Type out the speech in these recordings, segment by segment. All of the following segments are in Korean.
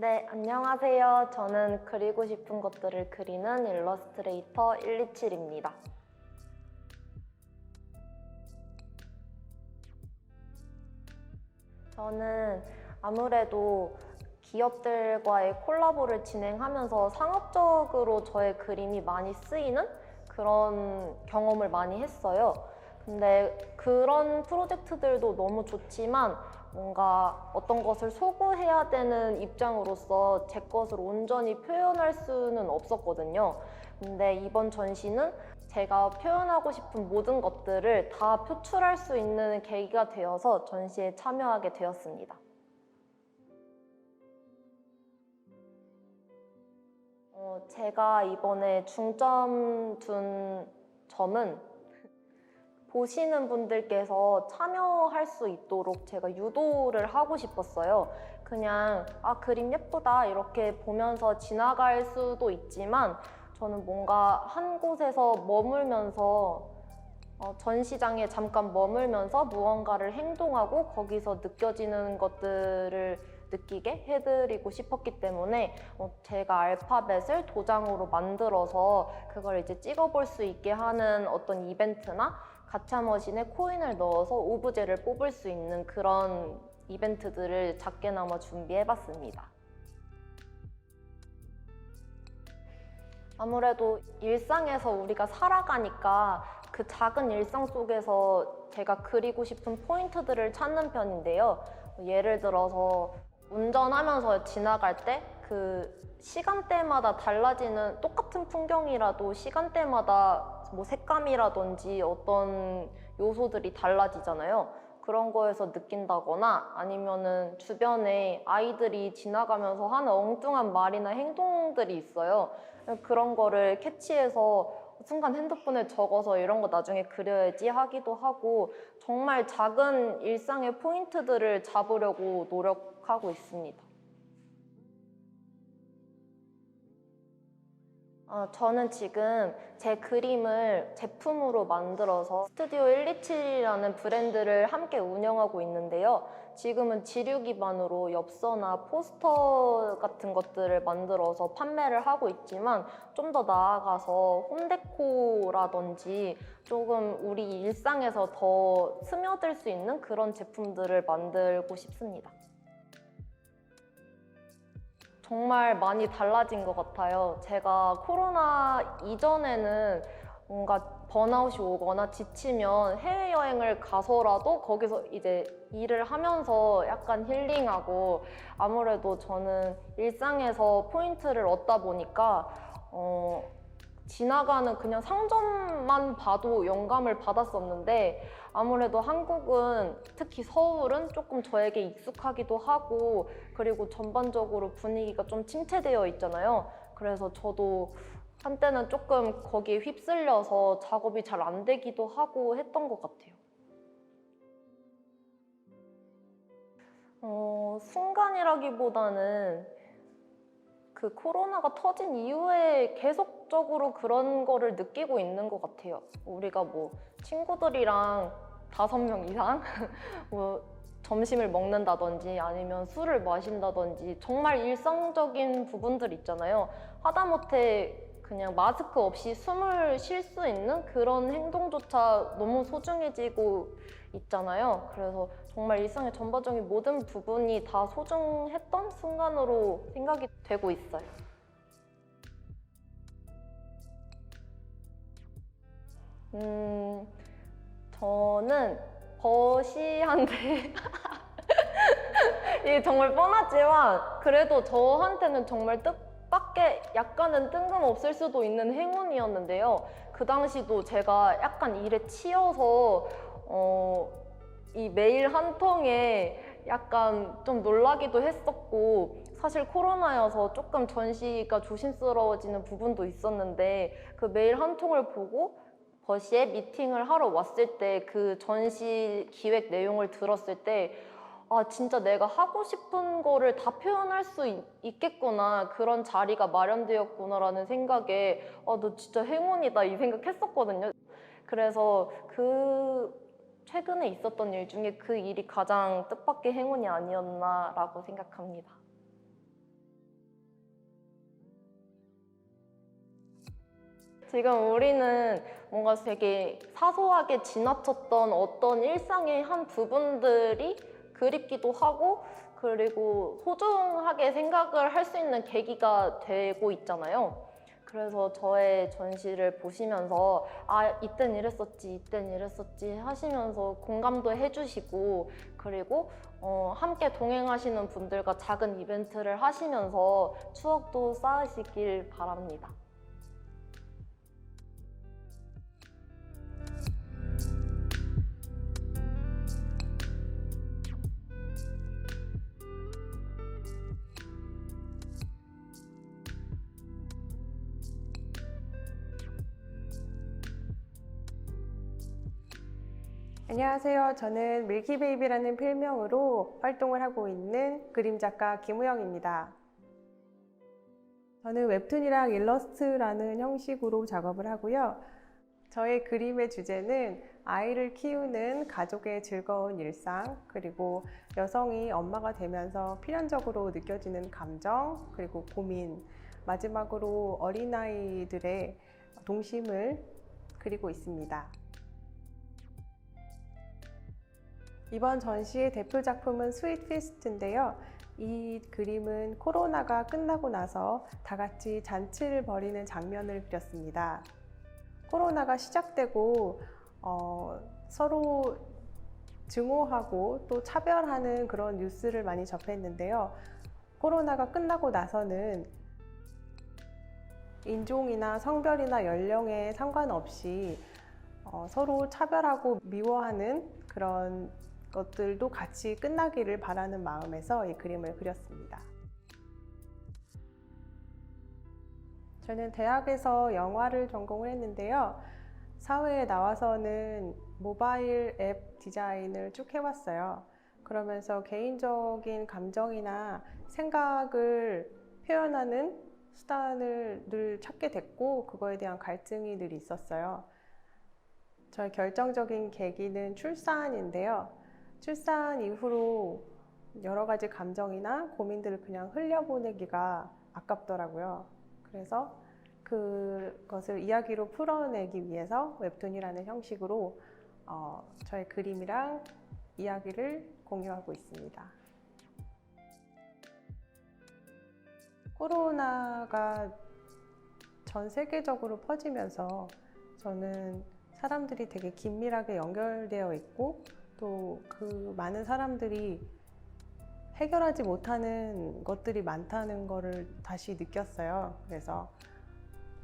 네, 안녕하세요. 저는 그리고 싶은 것들을 그리는 일러스트레이터 127입니다. 저는 아무래도 기업들과의 콜라보를 진행하면서 상업적으로 저의 그림이 많이 쓰이는 그런 경험을 많이 했어요. 근데 그런 프로젝트들도 너무 좋지만 뭔가 어떤 것을 소구해야 되는 입장으로서 제 것을 온전히 표현할 수는 없었거든요. 근데 이번 전시는 제가 표현하고 싶은 모든 것들을 다 표출할 수 있는 계기가 되어서 전시에 참여하게 되었습니다. 제가 이번에 중점 둔 점은 보시는 분들께서 참여할 수 있도록 제가 유도를 하고 싶었어요. 그냥 그림 예쁘다 이렇게 보면서 지나갈 수도 있지만 저는 뭔가 한 곳에서 머물면서 전시장에 잠깐 머물면서 무언가를 행동하고 거기서 느껴지는 것들을 느끼게 해드리고 싶었기 때문에 제가 알파벳을 도장으로 만들어서 그걸 이제 찍어볼 수 있게 하는 어떤 이벤트나 가차머신에 코인을 넣어서 오브제를 뽑을 수 있는 그런 이벤트들을 작게나마 준비해봤습니다. 아무래도 일상에서 우리가 살아가니까 그 작은 일상 속에서 제가 그리고 싶은 포인트들을 찾는 편인데요. 예를 들어서 운전하면서 지나갈 때 그 시간대마다 달라지는 똑같은 풍경이라도 시간대마다 뭐 색감이라든지 어떤 요소들이 달라지잖아요. 그런 거에서 느낀다거나 아니면은 주변에 아이들이 지나가면서 하는 엉뚱한 말이나 행동들이 있어요. 그런 거를 캐치해서 순간 핸드폰에 적어서 이런 거 나중에 그려야지 하기도 하고 정말 작은 일상의 포인트들을 잡으려고 노력하고 있습니다. 저는 지금 제 그림을 제품으로 만들어서 스튜디오 127이라는 브랜드를 함께 운영하고 있는데요. 지금은 지류 기반으로 엽서나 포스터 같은 것들을 만들어서 판매를 하고 있지만 좀 더 나아가서 홈데코라든지 조금 우리 일상에서 더 스며들 수 있는 그런 제품들을 만들고 싶습니다. 정말 많이 달라진 것 같아요. 제가 코로나 이전에는 뭔가 번아웃이 오거나 지치면 해외여행을 가서라도 거기서 이제 일을 하면서 약간 힐링하고 아무래도 저는 일상에서 포인트를 얻다 보니까 지나가는 그냥 상점만 봐도 영감을 받았었는데 아무래도 한국은 특히 서울은 조금 저에게 익숙하기도 하고 그리고 전반적으로 분위기가 좀 침체되어 있잖아요. 그래서 저도 한때는 조금 거기에 휩쓸려서 작업이 잘 안 되기도 하고 했던 것 같아요. 순간이라기보다는 그 코로나가 터진 이후에 계속적으로 그런 거를 느끼고 있는 것 같아요. 우리가 뭐 친구들이랑 5명 이상 뭐 점심을 먹는다든지 아니면 술을 마신다든지 정말 일상적인 부분들 있잖아요. 하다못해 그냥 마스크 없이 숨을 쉴 수 있는 그런 행동조차 너무 소중해지고 있잖아요. 그래서 정말 일상의 전반적인 모든 부분이 다 소중했던 순간으로 생각이 되고 있어요. 음, 저는 버시한테 이게 정말 뻔하지만 그래도 저한테는 정말 뜻밖의 약간은 뜬금없을 수도 있는 행운이었는데요. 그 당시도 제가 약간 일에 치여서 이 메일 한 통에 약간 좀 놀라기도 했었고 사실 코로나여서 조금 전시가 조심스러워지는 부분도 있었는데 그 메일 한 통을 보고 버시에 미팅을 하러 왔을 때 그 전시 기획 내용을 들었을 때 진짜 내가 하고 싶은 거를 다 표현할 수 있겠구나 그런 자리가 마련되었구나라는 생각에 너 진짜 행운이다 이 생각했었거든요. 그래서 최근에 있었던 일 중에 그 일이 가장 뜻밖의 행운이 아니었나라고 생각합니다. 지금 우리는 뭔가 되게 사소하게 지나쳤던 어떤 일상의 한 부분들이 그립기도 하고 그리고 소중하게 생각을 할 수 있는 계기가 되고 있잖아요. 그래서 저의 전시를 보시면서 아, 이땐 이랬었지, 이땐 이랬었지 하시면서 공감도 해주시고 그리고 함께 동행하시는 분들과 작은 이벤트를 하시면서 추억도 쌓으시길 바랍니다. 안녕하세요. 저는 밀키베이비라는 필명으로 활동을 하고 있는 그림 작가 김우영입니다. 저는 웹툰이랑 일러스트라는 형식으로 작업을 하고요. 저의 그림의 주제는 아이를 키우는 가족의 즐거운 일상, 그리고 여성이 엄마가 되면서 필연적으로 느껴지는 감정, 그리고 고민, 마지막으로 어린아이들의 동심을 그리고 있습니다. 이번 전시의 대표 작품은 스윗 피스트인데요. 이 그림은 코로나가 끝나고 나서 다 같이 잔치를 벌이는 장면을 그렸습니다. 코로나가 시작되고 서로 증오하고 또 차별하는 그런 뉴스를 많이 접했는데요. 코로나가 끝나고 나서는 인종이나 성별이나 연령에 상관없이 서로 차별하고 미워하는 그런 것들도 같이 끝나기를 바라는 마음에서 이 그림을 그렸습니다. 저는 대학에서 영화를 전공을 했는데요. 사회에 나와서는 모바일 앱 디자인을 쭉 해왔어요. 그러면서 개인적인 감정이나 생각을 표현하는 수단을 늘 찾게 됐고 그거에 대한 갈증이 늘 있었어요. 저의 결정적인 계기는 출산인데요. 출산 이후로 여러 가지 감정이나 고민들을 그냥 흘려보내기가 아깝더라고요. 그래서 그것을 이야기로 풀어내기 위해서 웹툰이라는 형식으로 저의 그림이랑 이야기를 공유하고 있습니다. 코로나가 전 세계적으로 퍼지면서 저는 사람들이 되게 긴밀하게 연결되어 있고 또 그 많은 사람들이 해결하지 못하는 것들이 많다는 거를 다시 느꼈어요. 그래서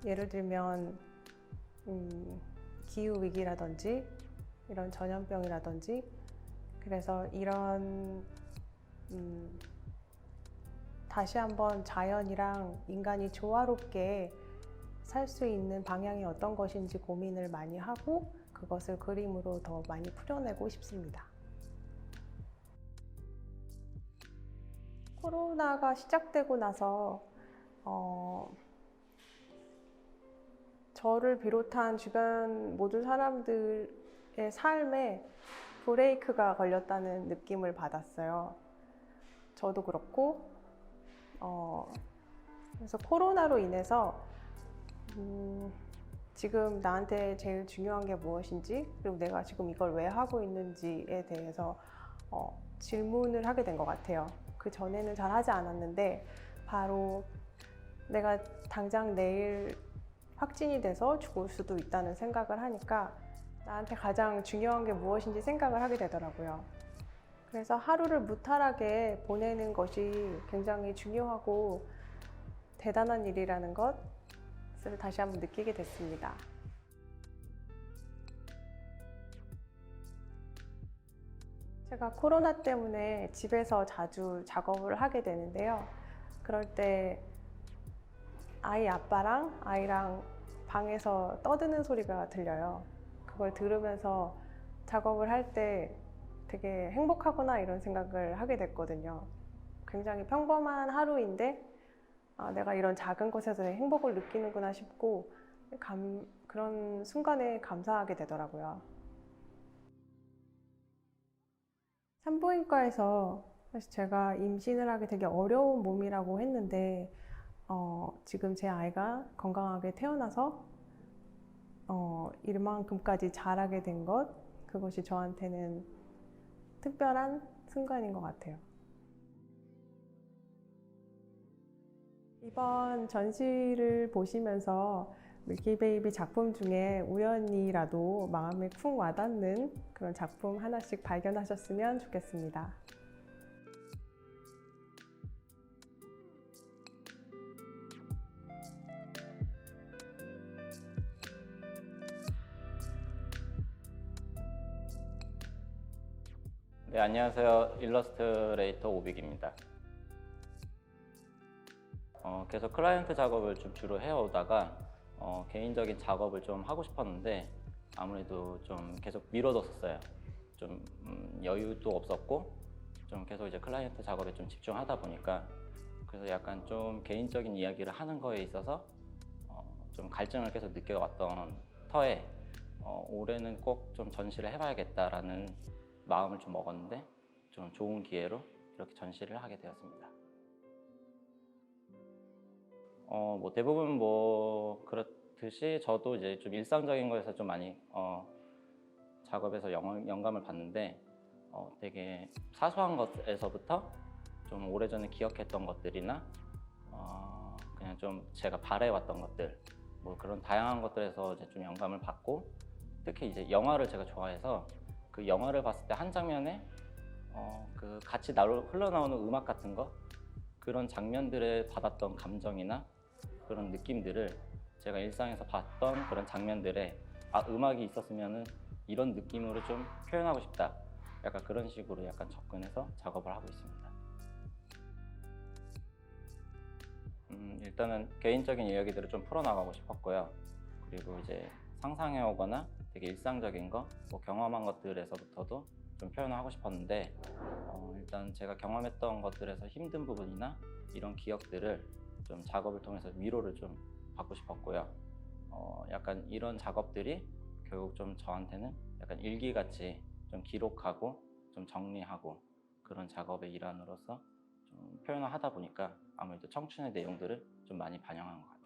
예를 들면 기후위기라든지 이런 전염병이라든지 그래서 이런 다시 한번 자연이랑 인간이 조화롭게 살 수 있는 방향이 어떤 것인지 고민을 많이 하고 그것을 그림으로 더 많이 풀어내고 싶습니다. 코로나가 시작되고 나서 저를 비롯한 주변 모든 사람들의 삶에 브레이크가 걸렸다는 느낌을 받았어요. 저도 그렇고 그래서 코로나로 인해서 지금 나한테 제일 중요한 게 무엇인지 그리고 내가 지금 이걸 왜 하고 있는지에 대해서 질문을 하게 된 것 같아요. 그 전에는 잘 하지 않았는데 바로 내가 당장 내일 확진이 돼서 죽을 수도 있다는 생각을 하니까 나한테 가장 중요한 게 무엇인지 생각을 하게 되더라고요. 그래서 하루를 무탈하게 보내는 것이 굉장히 중요하고 대단한 일이라는 것을 다시 한번 느끼게 됐습니다. 제가 코로나 때문에 집에서 자주 작업을 하게 되는데요. 그럴 때 아이 아빠랑 아이랑 방에서 떠드는 소리가 들려요. 그걸 들으면서 작업을 할 때 되게 행복하구나 이런 생각을 하게 됐거든요. 굉장히 평범한 하루인데 내가 이런 작은 것에서 행복을 느끼는구나 싶고 그런 순간에 감사하게 되더라고요. 산부인과에서 사실 제가 임신을 하기 되게 어려운 몸이라고 했는데 지금 제 아이가 건강하게 태어나서 이만큼까지 잘하게 된 것, 그것이 저한테는 특별한 순간인 것 같아요. 이번 전시를 보시면서 밀키베이비 작품 중에 우연히라도 마음에 쿵 와닿는 그런 작품 하나씩 발견하셨으면 좋겠습니다. 네, 안녕하세요. 일러스트레이터 오빅입니다. 계속 클라이언트 작업을 좀 주로 해오다가 개인적인 작업을 좀 하고 싶었는데 아무래도 좀 계속 미뤄뒀었어요. 좀 여유도 없었고 좀 계속 이제 클라이언트 작업에 좀 집중하다 보니까 그래서 약간 좀 개인적인 이야기를 하는 거에 있어서 좀 갈증을 계속 느껴왔던 터에 올해는 꼭 좀 전시를 해봐야겠다라는 마음을 좀 먹었는데 좀 좋은 기회로 이렇게 전시를 하게 되었습니다. 뭐 대부분 뭐 그렇듯이 저도 이제 좀 일상적인 거에서 좀 많이 작업에서 영감을 받는데 되게 사소한 것에서부터 좀 오래전에 기억했던 것들이나 그냥 좀 제가 바래왔던 것들 뭐 그런 다양한 것들에서 이제 좀 영감을 받고 특히 이제 영화를 제가 좋아해서 그 영화를 봤을 때 한 장면에 그 같이 흘러나오는 음악 같은 거 그런 장면들에 받았던 감정이나 그런 느낌들을 제가 일상에서 봤던 그런 장면들에 음악이 있었으면은 이런 느낌으로 좀 표현하고 싶다. 약간 그런 식으로 약간 접근해서 작업을 하고 있습니다. 일단은 개인적인 이야기들을 좀 풀어나가고 싶었고요. 그리고 이제 상상해 오거나 되게 일상적인 거, 뭐 경험한 것들에서부터도 좀 표현을 하고 싶었는데 일단 제가 경험했던 것들에서 힘든 부분이나 이런 기억들을 좀 작업을 통해서 위로를 좀 받고 싶었고요. 약간 이런 작업들이 결국 좀 저한테는 약간 일기같이 좀 기록하고 좀 정리하고 그런 작업의 일환으로서 좀 표현을 하다 보니까 아무래도 청춘의 내용들을 좀 많이 반영한 것 같아요.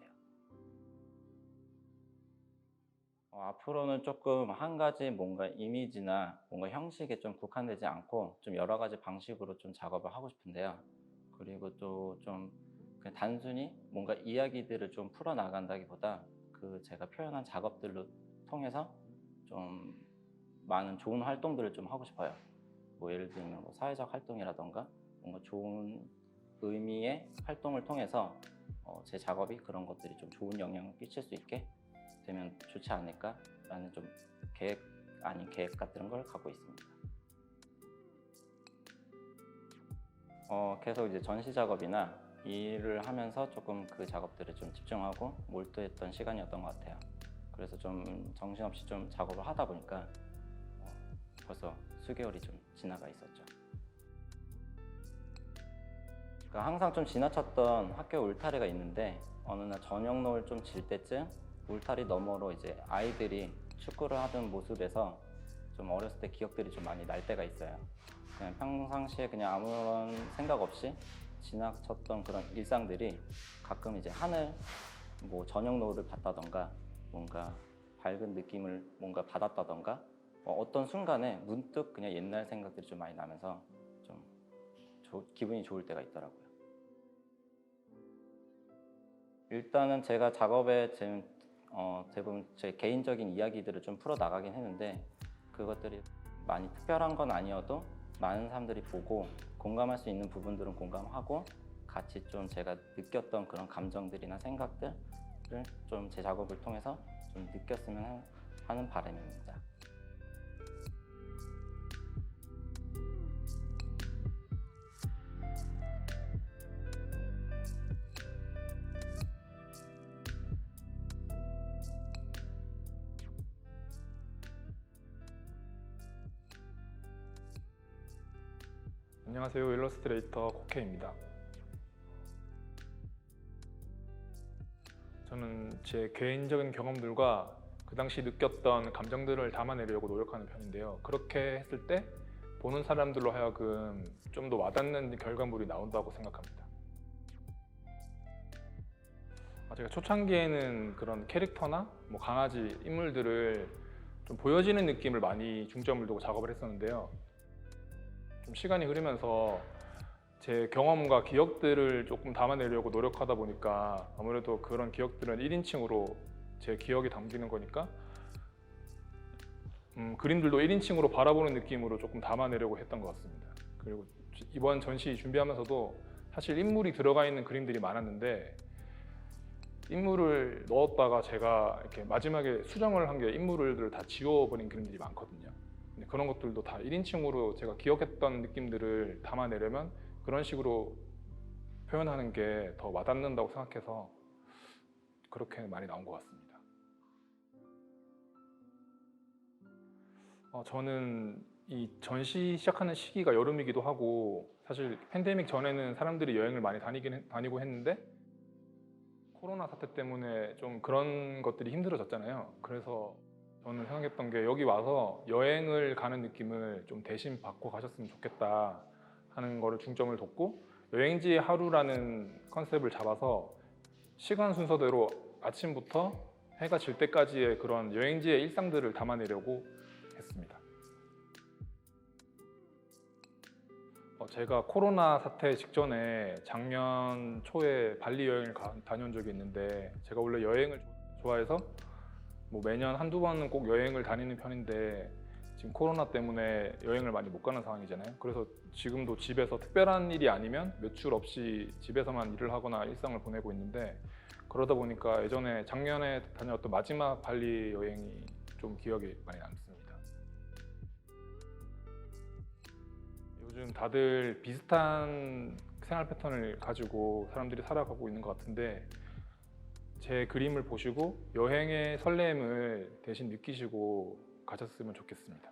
앞으로는 조금 한 가지 뭔가 이미지나 뭔가 형식에 좀 국한되지 않고 좀 여러 가지 방식으로 좀 작업을 하고 싶은데요. 그리고 또 좀 그냥 단순히 뭔가 이야기들을 좀 풀어나간다기보다 그 제가 표현한 작업들로 통해서 좀 많은 좋은 활동들을 좀 하고 싶어요. 뭐 예를 들면 뭐 사회적 활동이라던가 뭔가 좋은 의미의 활동을 통해서 제 작업이 그런 것들이 좀 좋은 영향을 끼칠 수 있게 되면 좋지 않을까라는 좀 계획 아닌 계획 같은 걸 갖고 있습니다. 계속 이제 전시 작업이나 일을 하면서 조금 그 작업들에 좀 집중하고 몰두했던 시간이었던 것 같아요. 그래서 좀 정신없이 좀 작업을 하다 보니까 벌써 수개월이 좀 지나가 있었죠. 그러니까 항상 좀 지나쳤던 학교 울타리가 있는데 어느 날 저녁 노을 좀 질 때쯤 울타리 너머로 이제 아이들이 축구를 하던 모습에서 좀 어렸을 때 기억들이 좀 많이 날 때가 있어요. 그냥 평상시에 그냥 아무런 생각 없이 지나쳤던 그런 일상들이 가끔 이제 하늘, 뭐 저녁 노을을 봤다던가 뭔가 밝은 느낌을 뭔가 받았다던가 어떤 순간에 문득 그냥 옛날 생각들이 좀 많이 나면서 좀 기분이 좋을 때가 있더라고요. 일단은 제가 작업에 대부분 제 개인적인 이야기들을 좀 풀어나가긴 했는데 그것들이 많이 특별한 건 아니어도 많은 사람들이 보고 공감할 수 있는 부분들은 공감하고 같이 좀 제가 느꼈던 그런 감정들이나 생각들을 좀 제 작업을 통해서 좀 느꼈으면 하는 바람입니다. 안녕하세요. 일러스트레이터 코케입니다. 저는 제 개인적인 경험들과 그 당시 느꼈던 감정들을 담아내려고 노력하는 편인데요. 그렇게 했을 때 보는 사람들로 하여금 좀 더 와닿는 결과물이 나온다고 생각합니다. 제가 초창기에는 그런 캐릭터나 뭐 강아지 인물들을 좀 보여지는 느낌을 많이 중점을 두고 작업을 했었는데요. 좀 시간이 흐르면서 제 경험과 기억들을 조금 담아내려고 노력하다 보니까 아무래도 그런 기억들은 1인칭으로 제 기억이 담기는 거니까 그림들도 1인칭으로 바라보는 느낌으로 조금 담아내려고 했던 것 같습니다. 그리고 이번 전시 준비하면서도 사실 인물이 들어가 있는 그림들이 많았는데 인물을 넣었다가 제가 이렇게 마지막에 수정을 한 게 인물들을 다 지워버린 그림들이 많거든요. 근데 그런 것들도 다 1인칭으로 제가 기억했던 느낌들을 담아내려면 그런 식으로 표현하는 게 더 와닿는다고 생각해서 그렇게 많이 나온 것 같습니다. 저는 이 전시 시작하는 시기가 여름이기도 하고 사실 팬데믹 전에는 사람들이 여행을 많이 다니고 했는데 코로나 사태 때문에 좀 그런 것들이 힘들어졌잖아요. 그래서 저는 생각했던 게 여기 와서 여행을 가는 느낌을 좀 대신 받고 가셨으면 좋겠다 하는 거를 중점을 뒀고 여행지의 하루라는 컨셉을 잡아서 시간 순서대로 아침부터 해가 질 때까지의 그런 여행지의 일상들을 담아내려고 했습니다. 제가 코로나 사태 직전에 작년 초에 발리 여행을 다녀온 적이 있는데 제가 원래 여행을 좋아해서 뭐 매년 한두 번은 꼭 여행을 다니는 편인데 지금 코로나 때문에 여행을 많이 못 가는 상황이잖아요. 그래서 지금도 집에서 특별한 일이 아니면 외출 없이 집에서만 일을 하거나 일상을 보내고 있는데 그러다 보니까 예전에 작년에 다녀왔던 마지막 발리 여행이 좀 기억에 많이 남습니다. 요즘 다들 비슷한 생활 패턴을 가지고 사람들이 살아가고 있는 것 같은데 제 그림을 보시고 여행의 설렘을 대신 느끼시고 가셨으면 좋겠습니다.